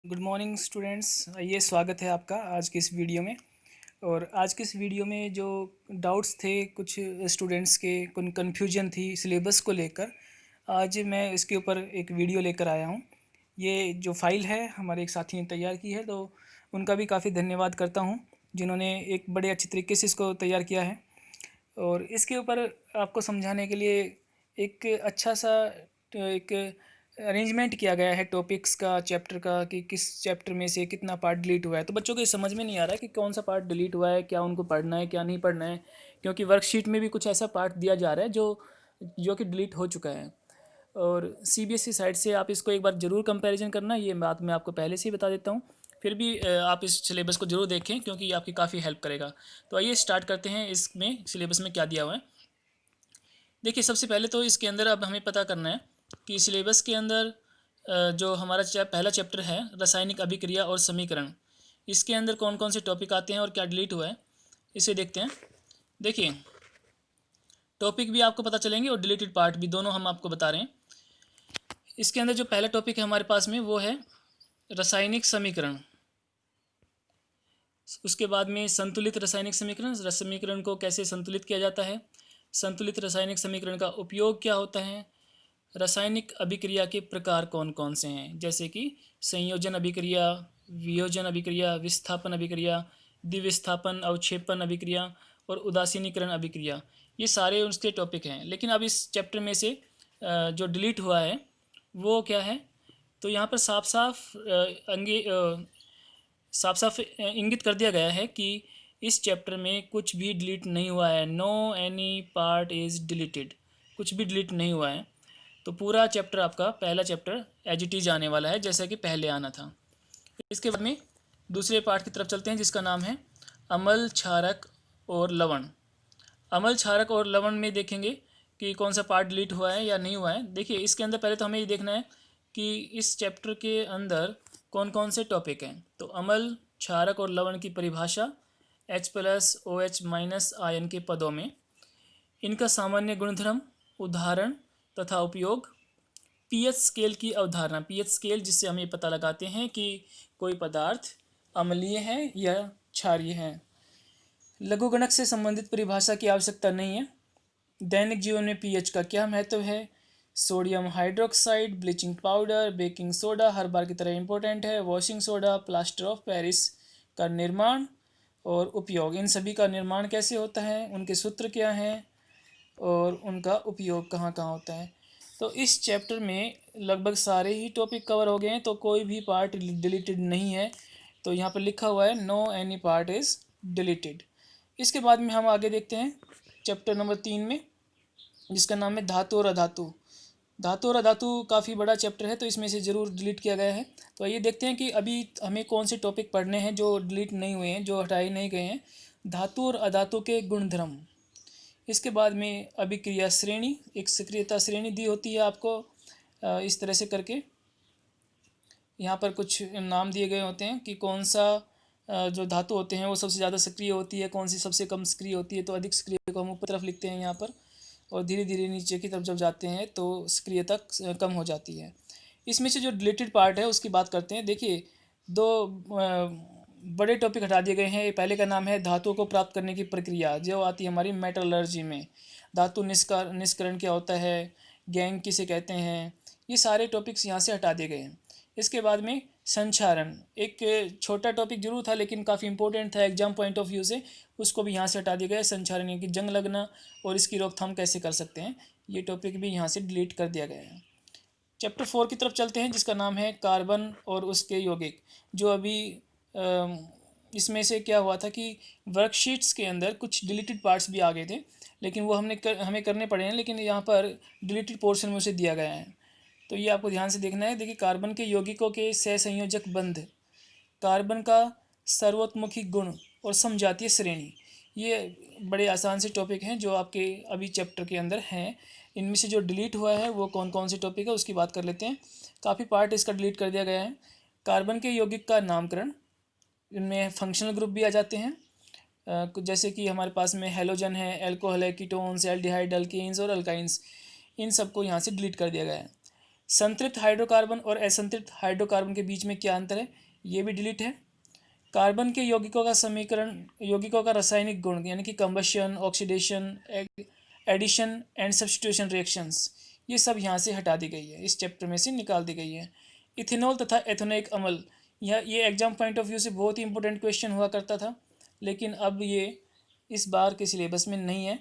Good morning students. ये स्वागत है आपका आज की इस वीडियो में। और आज की इस वीडियो में जो डाउट्स थे कुछ स्टूडेंट्स के, कुछ कन्फ्यूजन थी सिलेबस को लेकर, आज मैं इसके ऊपर एक वीडियो लेकर आया हूँ। ये जो फाइल है हमारे एक साथी ने तैयार की है, तो उनका भी काफ़ी धन्यवाद करता हूँ जिन्होंने एक बड़े अच्छे तरीके से इसको तैयार किया है। और इसके ऊपर आपको समझाने के लिए एक अच्छा सा एक अरेंजमेंट किया गया है टॉपिक्स का, चैप्टर का, कि किस चैप्टर में से कितना पार्ट डिलीट हुआ है। तो बच्चों को ये समझ में नहीं आ रहा है कि कौन सा पार्ट डिलीट हुआ है, क्या उनको पढ़ना है क्या नहीं पढ़ना है, क्योंकि वर्कशीट में भी कुछ ऐसा पार्ट दिया जा रहा है जो कि डिलीट हो चुका है। और सीबीएसई साइट से आप इसको एक बार ज़रूर कंपैरिजन करना, ये बात मैं आपको पहले से ही बता देता हूँ। फिर भी आप इस सिलेबस को ज़रूर देखें क्योंकि ये आपकी काफ़ी हेल्प करेगा। तो आइए स्टार्ट करते हैं इसमें सिलेबस में क्या दिया हुआ है। देखिए, सबसे पहले तो इसके अंदर अब हमें पता करना है कि सिलेबस के अंदर जो हमारा पहला चैप्टर है रासायनिक अभिक्रिया और समीकरण, इसके अंदर कौन कौन से टॉपिक आते हैं और क्या डिलीट हुआ है, इसे देखते हैं। देखिए, टॉपिक भी आपको पता चलेंगे और डिलीटेड पार्ट भी, दोनों हम आपको बता रहे हैं। इसके अंदर जो पहला टॉपिक है हमारे पास में वो है रासायनिक समीकरण। उसके बाद में संतुलित रासायनिक समीकरण, समीकरण को कैसे संतुलित किया जाता है, संतुलित रासायनिक समीकरण का उपयोग क्या होता है, रासायनिक अभिक्रिया के प्रकार कौन कौन से हैं, जैसे कि संयोजन अभिक्रिया, वियोजन अभिक्रिया, विस्थापन अभिक्रिया, द्विविस्थापन अवक्षेपण अभिक्रिया और उदासीनीकरण अभिक्रिया। ये सारे उसके टॉपिक हैं। लेकिन अब इस चैप्टर में से जो डिलीट हुआ है वो क्या है, तो यहाँ पर साफ साफ साफ साफ इंगित कर दिया गया है कि इस चैप्टर में कुछ भी डिलीट नहीं हुआ है। No any part is deleted, कुछ भी डिलीट नहीं हुआ है। तो पूरा चैप्टर, आपका पहला चैप्टर एज इट इज आने वाला है जैसा कि पहले आना था। इसके बाद में दूसरे पार्ट की तरफ चलते हैं जिसका नाम है अम्ल, क्षारक और लवण। अम्ल, क्षारक और लवण में देखेंगे कि कौन सा पार्ट डिलीट हुआ है या नहीं हुआ है। देखिए, इसके अंदर पहले तो हमें ये देखना है कि इस चैप्टर के अंदर कौन कौन से टॉपिक हैं। तो अम्ल, क्षारक और लवण की परिभाषा, H+OH- आयन के पदों में, इनका सामान्य गुणधर्म, उदाहरण तथा उपयोग, पीएच स्केल की अवधारणा। पीएच स्केल जिससे हम ये पता लगाते हैं कि कोई पदार्थ अम्लीय है या क्षारीय है। लघुगणक से संबंधित परिभाषा की आवश्यकता नहीं है। दैनिक जीवन में पीएच का क्या महत्व है, sodium hydroxide, bleaching powder, baking soda हर बार की तरह इंपॉर्टेंट है, washing soda, plaster of Paris का निर्माण और उपयोग, इन सभी का निर्माण कैसे होता है, उनके सूत्र क्या हैं और उनका उपयोग कहाँ कहाँ होता है। तो इस चैप्टर में लगभग सारे ही टॉपिक कवर हो गए हैं, तो कोई भी पार्ट डिलीटेड नहीं है। तो यहाँ पर लिखा हुआ है no any part is deleted. इसके बाद में हम आगे देखते हैं चैप्टर नंबर 3 में, जिसका नाम है धातु और अधातु। धातु और अधातु काफ़ी बड़ा चैप्टर है, तो इसमें से ज़रूर डिलीट किया गया है। तो ये देखते हैं कि अभी हमें कौन से टॉपिक पढ़ने हैं जो डिलीट नहीं हुए हैं, जो हटाए नहीं गए हैं। धातु और अधातु के गुणधर्म। इसके बाद में अभिक्रिया श्रेणी, एक सक्रियता श्रेणी दी होती है आपको इस तरह से करके। यहाँ पर कुछ नाम दिए गए होते हैं कि कौन सा जो धातु होते हैं वो सबसे ज़्यादा सक्रिय होती है, कौन सी सबसे कम सक्रिय होती है। तो अधिक सक्रिय को हम ऊपर तरफ लिखते हैं यहाँ पर, और धीरे धीरे नीचे की तरफ जब जाते हैं तो सक्रियता कम हो जाती है। इसमें से जो डिलीटेड पार्ट है उसकी बात करते हैं। देखिए, दो बड़े टॉपिक हटा दिए गए हैं। पहले का नाम है धातु को प्राप्त करने की प्रक्रिया, जो आती है हमारी मेटलर्जी में। धातु निष्करण क्या होता है, गैंग किसे कहते हैं, ये सारे टॉपिक्स यहाँ से हटा दिए गए हैं। इसके बाद में संक्षारण, एक छोटा टॉपिक जरूर था लेकिन काफ़ी इंपॉर्टेंट था एग्जाम पॉइंट ऑफ व्यू से, उसको भी यहाँ से हटा दिया गया है। संक्षारण यानी कि जंग लगना और इसकी रोकथाम कैसे कर सकते हैं, ये टॉपिक भी यहाँ से डिलीट कर दिया गया है। चैप्टर 4 की तरफ चलते हैं जिसका नाम है कार्बन और उसके यौगिक। जो अभी इसमें से क्या हुआ था कि वर्कशीट्स के अंदर कुछ डिलीटेड पार्ट्स भी आ गए थे, लेकिन वो हमें करने पड़े हैं, लेकिन यहाँ पर डिलीटेड पोर्शन में उसे दिया गया है। तो ये आपको ध्यान से देखना है। देखिए, कार्बन के यौगिकों के सहसंयोजक बंध, कार्बन का सर्वोत्मुखी गुण और समजातीय श्रेणी, ये बड़े आसान से टॉपिक हैं जो आपके अभी चैप्टर के अंदर हैं। इनमें से जो डिलीट हुआ है वो कौन कौन से टॉपिक है उसकी बात कर लेते हैं। काफ़ी पार्ट इसका डिलीट कर दिया गया है। कार्बन के यौगिक का नामकरण, इनमें फंक्शनल ग्रुप भी आ जाते हैं, जैसे कि हमारे पास में हेलोजन है, एल्कोहल है, कीटोन्स, एल्डिहाइड, अल्केन्स और अल्काइंस, इन सबको यहाँ से डिलीट कर दिया गया है। संतृप्त हाइड्रोकार्बन और असंतृप्त हाइड्रोकार्बन के बीच में क्या अंतर है, ये भी डिलीट है। कार्बन के यौगिकों का समीकरण, यौगिकों का रासायनिक गुण यानी कि combustion, oxidation, addition and substitution reactions, ये सब यहाँ से हटा दी गई है, इस चैप्टर में से निकाल दी गई है। इथेनॉल तथा एथेनोइक अम्ल, ये एग्जाम पॉइंट ऑफ व्यू से बहुत ही इंपॉर्टेंट क्वेश्चन हुआ करता था, लेकिन अब ये इस बार के सिलेबस में नहीं है,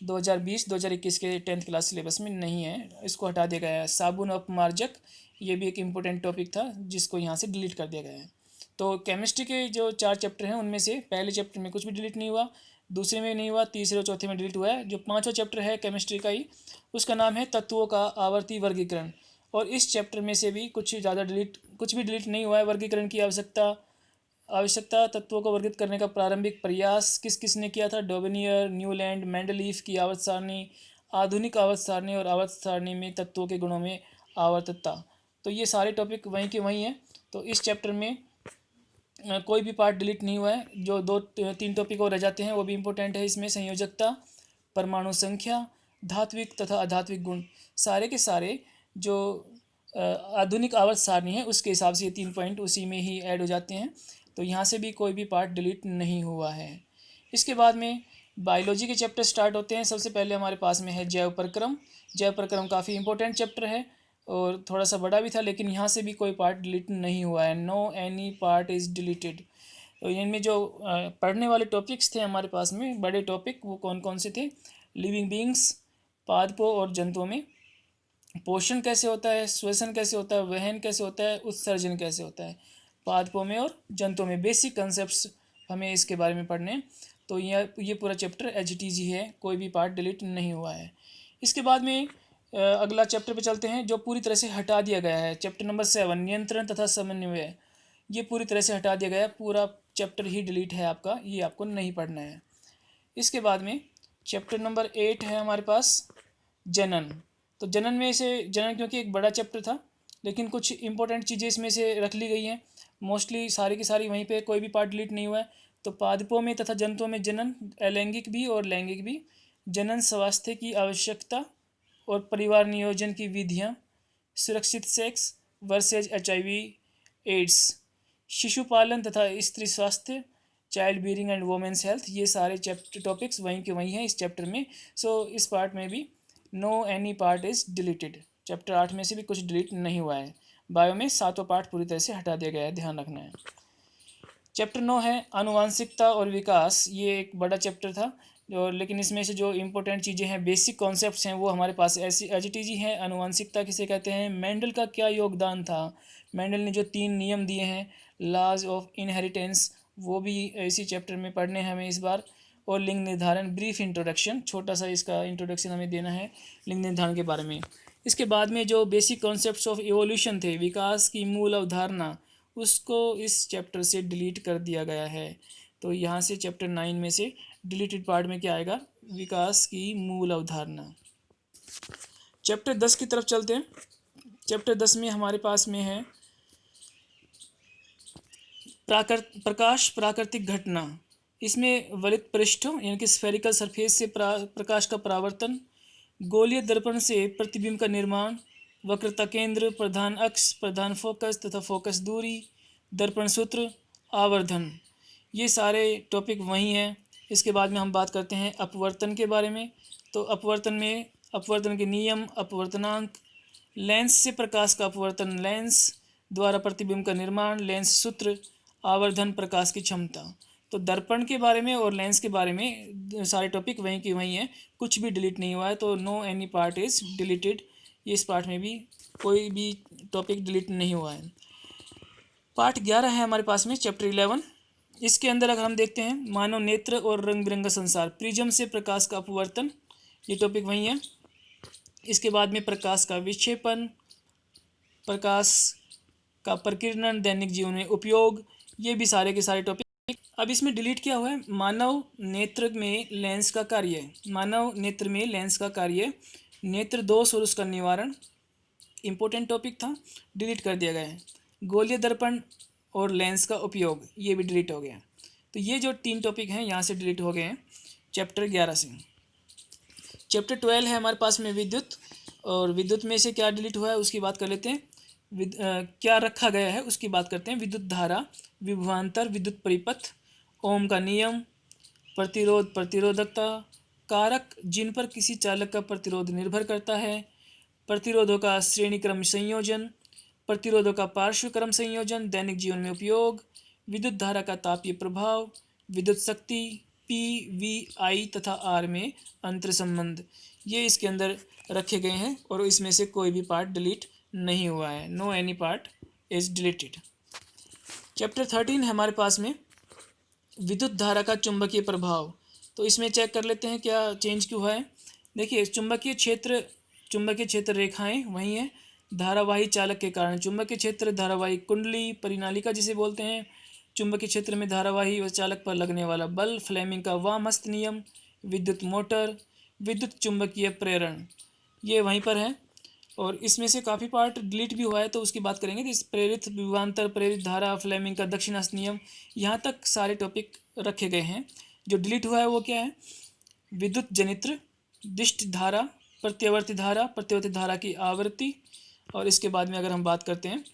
2020-2021 के 10th क्लास सिलेबस में नहीं है, इसको हटा दिया गया है। साबुन अपमार्जक, ये भी एक इम्पोर्टेंट टॉपिक था जिसको यहाँ से डिलीट कर दिया गया है। तो केमिस्ट्री के जो 4 चैप्टर हैं उनमें से पहले चैप्टर में कुछ भी डिलीट नहीं हुआ, दूसरे में नहीं हुआ, तीसरे और चौथे में डिलीट हुआ है। जो 5वां चैप्टर है केमिस्ट्री का ही, उसका नाम है तत्वों का आवर्ती वर्गीकरण, और इस चैप्टर में से भी कुछ भी डिलीट नहीं हुआ है। वर्गीकरण की आवश्यकता तत्वों को वर्गीकृत करने का प्रारंभिक प्रयास किस किसने किया था, डोबेनियर, न्यूलैंड, मेंडलीफ की आवर्त सारणी, आधुनिक आवर्त सारणी और आवर्त सारणी में तत्वों के गुणों में आवर्तता। तो ये सारे टॉपिक वहीं के वहीं हैं। तो इस चैप्टर में कोई भी पार्ट डिलीट नहीं हुआ है। जो 2-3 टॉपिक और रह जाते हैं वो भी इम्पोर्टेंट है इसमें, संयोजकता, परमाणु संख्या, धात्विक तथा अधात्विक गुण, सारे के सारे जो आधुनिक आवर्त सारणी है उसके हिसाब से ये 3 पॉइंट उसी में ही ऐड हो जाते हैं। तो यहाँ से भी कोई भी पार्ट डिलीट नहीं हुआ है। इसके बाद में बायोलॉजी के चैप्टर स्टार्ट होते हैं। सबसे पहले हमारे पास में है जैव प्रक्रम। जैव प्रक्रम काफ़ी इंपॉर्टेंट चैप्टर है और थोड़ा सा बड़ा भी था, लेकिन यहाँ से भी कोई पार्ट डिलीट नहीं हुआ है। No any part is deleted. तो इनमें जो पढ़ने वाले टॉपिक्स थे हमारे पास में, बड़े टॉपिक, वो कौन कौन से थे, लिविंग बींग्स, पादपों और जंतुओं में पोषण कैसे होता है, श्वसन कैसे होता है, वहन कैसे होता है, उत्सर्जन कैसे होता है, पादपों में और जंतुओं में बेसिक कंसेप्ट्स हमें इसके बारे में पढ़ने हैं। तो ये पूरा चैप्टर HTG है, कोई भी पार्ट डिलीट नहीं हुआ है। इसके बाद में अगला चैप्टर पे चलते हैं जो पूरी तरह से हटा दिया गया है। चैप्टर नंबर 7, नियंत्रण तथा समन्वय, ये पूरी तरह से हटा दिया गया है, पूरा चैप्टर ही डिलीट है आपका, ये आपको नहीं पढ़ना है। इसके बाद में चैप्टर नंबर 8 है हमारे पास जनन। तो जनन में से, जनन क्योंकि एक बड़ा चैप्टर था, लेकिन कुछ इंपॉर्टेंट चीज़ें इसमें से रख ली गई हैं, मोस्टली सारी की सारी वहीं पे, कोई भी पार्ट डिलीट नहीं हुआ है। तो पादपों में तथा जंतुओं में जनन, अलैंगिक भी और लैंगिक भी, जनन स्वास्थ्य की आवश्यकता और परिवार नियोजन की विधियाँ, सुरक्षित सेक्स वर्सेज HIV एड्स, शिशुपालन तथा स्त्री स्वास्थ्य, child bearing and women's health, ये सारे चैप्टर टॉपिक्स वहीं के वहीं हैं इस चैप्टर में। सो इस पार्ट में भी no any part is deleted. Chapter 8 में से भी कुछ डिलीट नहीं हुआ है। बायो में 7वां पार्ट पूरी तरह से हटा दिया गया है, ध्यान रखना है। चैप्टर 9 है आनुवांशिकता और विकास। ये एक बड़ा चैप्टर था, और लेकिन इसमें से जो इम्पोर्टेंट चीज़ें हैं, बेसिक कॉन्सेप्ट्स हैं, वो हमारे पास ऐसी HTG हैं। आनुवांशिकता किसे कहते हैं, मेंडल का क्या योगदान था, मेंडल ने जो 3 नियम दिए हैं, लॉज ऑफ इनहेरिटेंस, वो भी इसी चैप्टर में पढ़ने हैं हमें इस बार। और लिंग निर्धारण, ब्रीफ इंट्रोडक्शन, छोटा सा इसका इंट्रोडक्शन हमें देना है लिंग निर्धारण के बारे में। इसके बाद में जो बेसिक कॉन्सेप्ट्स ऑफ इवोल्यूशन थे, विकास की मूल अवधारणा, उसको इस चैप्टर से डिलीट कर दिया गया है। तो यहाँ से चैप्टर 9 में से डिलीटेड पार्ट में क्या आएगा, विकास की मूल अवधारणा। चैप्टर 10 की तरफ चलते हैं। चैप्टर 10 में हमारे पास में है प्रकाश प्राकृतिक घटना। इसमें वलित पृष्ठ यानी कि स्फेरिकल सरफेस से प्रकाश का परावर्तन, गोलीय दर्पण से प्रतिबिंब का निर्माण, वक्रता केंद्र, प्रधान अक्ष, प्रधान फोकस तथा फोकस दूरी, दर्पण सूत्र, आवर्धन, ये सारे टॉपिक वही हैं। इसके बाद में हम बात करते हैं अपवर्तन के बारे में। तो अपवर्तन में अपवर्तन के नियम, अपवर्तनांक, लेंस से प्रकाश का अपवर्तन, लेंस द्वारा प्रतिबिंब का निर्माण, लेंस सूत्र, आवर्धन, प्रकाश की क्षमता। तो दर्पण के बारे में और लेंस के बारे में सारे टॉपिक वहीं के वहीं हैं, कुछ भी डिलीट नहीं हुआ है। तो no any part is deleted, इस पार्ट में भी कोई भी टॉपिक डिलीट नहीं हुआ है। पार्ट 11 है हमारे पास में, चैप्टर 11। इसके अंदर अगर हम देखते हैं, मानव नेत्र और रंग बिरंगा संसार, प्रिज्म से प्रकाश का अपवर्तन, ये टॉपिक वही है। इसके बाद में प्रकाश का विक्षेपण, प्रकाश का प्रकीर्णन, दैनिक जीवन में उपयोग, ये भी सारे के सारे टॉपिक। अब इसमें डिलीट किया हुआ है मानव नेत्र में लेंस का कार्य, मानव नेत्र में लेंस का कार्य, नेत्र दोष और उसका निवारण, इम्पोर्टेंट टॉपिक था, डिलीट कर दिया गया है। गोलीय दर्पण और लेंस का उपयोग, ये भी डिलीट हो गया। तो ये जो 3 टॉपिक हैं यहाँ से डिलीट हो गए हैं चैप्टर 11 से। चैप्टर 12 है हमारे पास में विद्युत। और विद्युत में से क्या डिलीट हुआ है उसकी बात कर लेते हैं। क्या रखा गया है उसकी बात करते हैं। विद्युत धारा, विभवांतर, विद्युत परिपथ, ओम का नियम, प्रतिरोध, प्रतिरोधकता, कारक जिन पर किसी चालक का प्रतिरोध निर्भर करता है, प्रतिरोधों का श्रेणी क्रम संयोजन, प्रतिरोधों का पार्श्व क्रम संयोजन, दैनिक जीवन में उपयोग, विद्युत धारा का तापीय प्रभाव, विद्युत शक्ति, पी, वी, आई तथा आर में अंतर संबंध, ये इसके अंदर रखे गए हैं और इसमें से कोई भी पार्ट डिलीट नहीं हुआ है। No any part is deleted. Chapter 13 है हमारे पास में, विद्युत धारा का चुंबकीय प्रभाव। तो इसमें चेक कर लेते हैं क्या चेंज क्यों हुआ है। देखिए, चुंबकीय क्षेत्र रेखाएं वही हैं। धारावाही चालक के कारण चुंबकीय क्षेत्र, धारावाही कुंडली, परिनालिका जिसे बोलते हैं। चुंबकीय क्षेत्र में धारावाही व चालक पर लगने वाला बल, फ्लेमिंग का वामहस्त नियम, विद्युत मोटर, विद्युत चुंबकीय प्रेरण, ये वहीं पर है। और इसमें से काफ़ी पार्ट डिलीट भी हुआ है तो उसकी बात करेंगे। तो इस प्रेरित विभवांतर, प्रेरित धारा, फ्लेमिंग का दक्षिणास्थ नियम, यहाँ तक सारे टॉपिक रखे गए हैं। जो डिलीट हुआ है वो क्या है, विद्युत जनित्र, दिष्ट धारा, प्रत्यावर्ती धारा की आवृत्ति, और इसके बाद में अगर हम बात करते हैं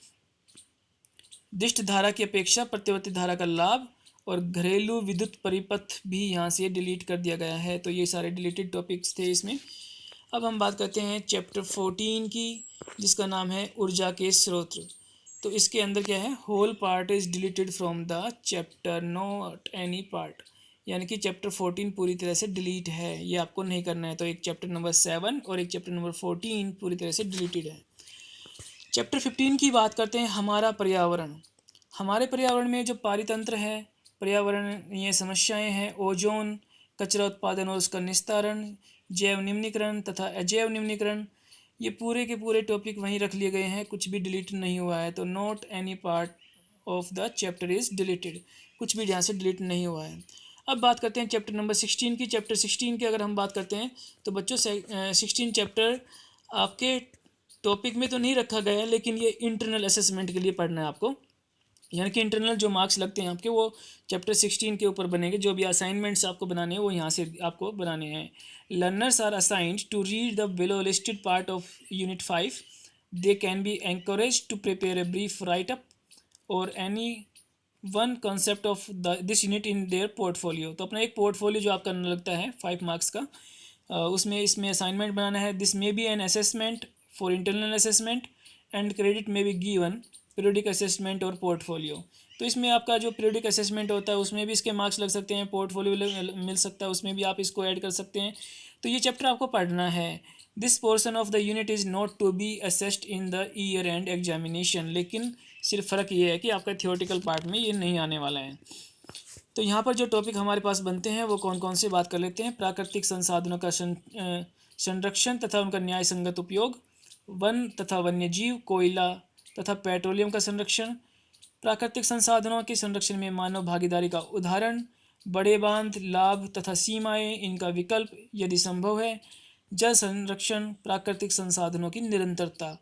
दिष्ट धारा की अपेक्षा प्रत्यावर्ती धारा का लाभ, और घरेलू विद्युत परिपथ भी यहाँ से डिलीट कर दिया गया है। तो ये सारे डिलीटेड टॉपिक्स थे इसमें। अब हम बात करते हैं चैप्टर 14 की, जिसका नाम है ऊर्जा के स्रोत। तो इसके अंदर क्या है, whole part is deleted from the chapter, not any part, यानी कि चैप्टर 14 पूरी तरह से डिलीट है, ये आपको नहीं करना है। तो एक चैप्टर नंबर 7 और एक चैप्टर नंबर 14 पूरी तरह से डिलीटेड है। चैप्टर 15 की बात करते हैं, हमारा पर्यावरण। हमारे पर्यावरण में जो पारितंत्र है, पर्यावरणीय समस्याएं हैं, ओजोन, कचरा उत्पादन और उसका निस्तारण, जैव निम्नीकरण तथा अजैव निम्नीकरण, ये पूरे के पूरे टॉपिक वहीं रख लिए गए हैं, कुछ भी डिलीट नहीं हुआ है। तो not any part of the chapter is deleted, कुछ भी यहाँ से डिलीट नहीं हुआ है। अब बात करते हैं चैप्टर नंबर 16 की। चैप्टर 16 की अगर हम बात करते हैं तो बच्चों 16 चैप्टर आपके टॉपिक में तो नहीं रखा गया है, लेकिन ये इंटरनल असेसमेंट के लिए पढ़ना है आपको, यानी कि इंटरनल जो मार्क्स लगते हैं आपके वो चैप्टर 16 के ऊपर बनेंगे। जो भी असाइनमेंट्स आपको बनाने हैं वो यहाँ से आपको बनाने हैं। Learners are assigned to read the below listed part of unit 5। They can be encourage to prepare a brief write up or any one concept of this unit in their portfolio. तो अपना एक portfolio जो आपका लगता है 5 marks का, उसमें इसमें असाइनमेंट बनाना है। This may be an assessment for internal assessment and credit may be given periodic assessment और पोर्टफोलियो। तो इसमें आपका जो पीरियोडिक असेसमेंट होता है उसमें भी इसके मार्क्स लग सकते हैं, पोर्टफोलियो मिल सकता है, उसमें भी आप इसको ऐड कर सकते हैं। तो ये चैप्टर आपको पढ़ना है। This portion of the unit is not to be assessed in the year end examination, लेकिन सिर्फ फ़र्क ये है कि आपका थियोरेटिकल पार्ट में ये नहीं आने वाला है। तो यहाँ पर जो टॉपिक हमारे पास बनते हैं वो कौन कौन से बात कर लेते हैं। प्राकृतिक संसाधनों का संरक्षण तथा उनका न्याय संगत उपयोग, वन तथा वन्य जीव, कोयला तथा पेट्रोलियम का संरक्षण, प्राकृतिक संसाधनों के संरक्षण में मानव भागीदारी का उदाहरण, बड़े बांध, लाभ तथा सीमाएं, इनका विकल्प यदि संभव है, जल संरक्षण, प्राकृतिक संसाधनों की निरंतरता।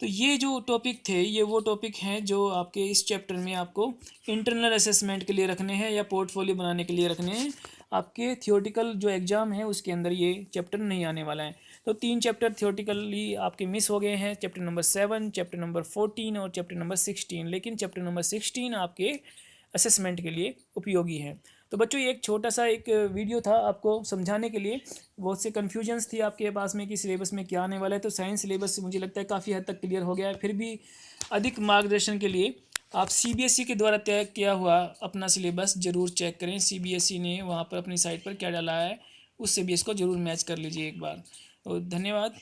तो ये जो टॉपिक थे ये वो टॉपिक हैं जो आपके इस चैप्टर में आपको इंटरनल असेसमेंट के लिए रखने हैं या पोर्टफोलियो बनाने के लिए रखने हैं। आपके थियोरेटिकल जो एग्ज़ाम है उसके अंदर ये चैप्टर नहीं आने वाला है। तो 3 चैप्टर थियोरेटिकली आपके मिस हो गए हैं, चैप्टर नंबर 7, चैप्टर नंबर 14 और चैप्टर नंबर 16। लेकिन चैप्टर नंबर 16 आपके असेसमेंट के लिए उपयोगी है। तो बच्चों ये एक छोटा सा एक वीडियो था आपको समझाने के लिए। बहुत से कन्फ्यूजन्स थी आपके पास में कि सिलेबस में क्या आने वाला है। तो साइंस सिलेबस मुझे लगता है काफ़ी हद तक क्लियर हो गया है। फिर भी अधिक मार्गदर्शन के लिए आप CBSE के द्वारा तय किया हुआ अपना सिलेबस ज़रूर चेक करें। CBSE ने वहाँ पर अपनी साइट पर क्या डाला है उससे भी इसको ज़रूर मैच कर लीजिए एक बार। तो धन्यवाद।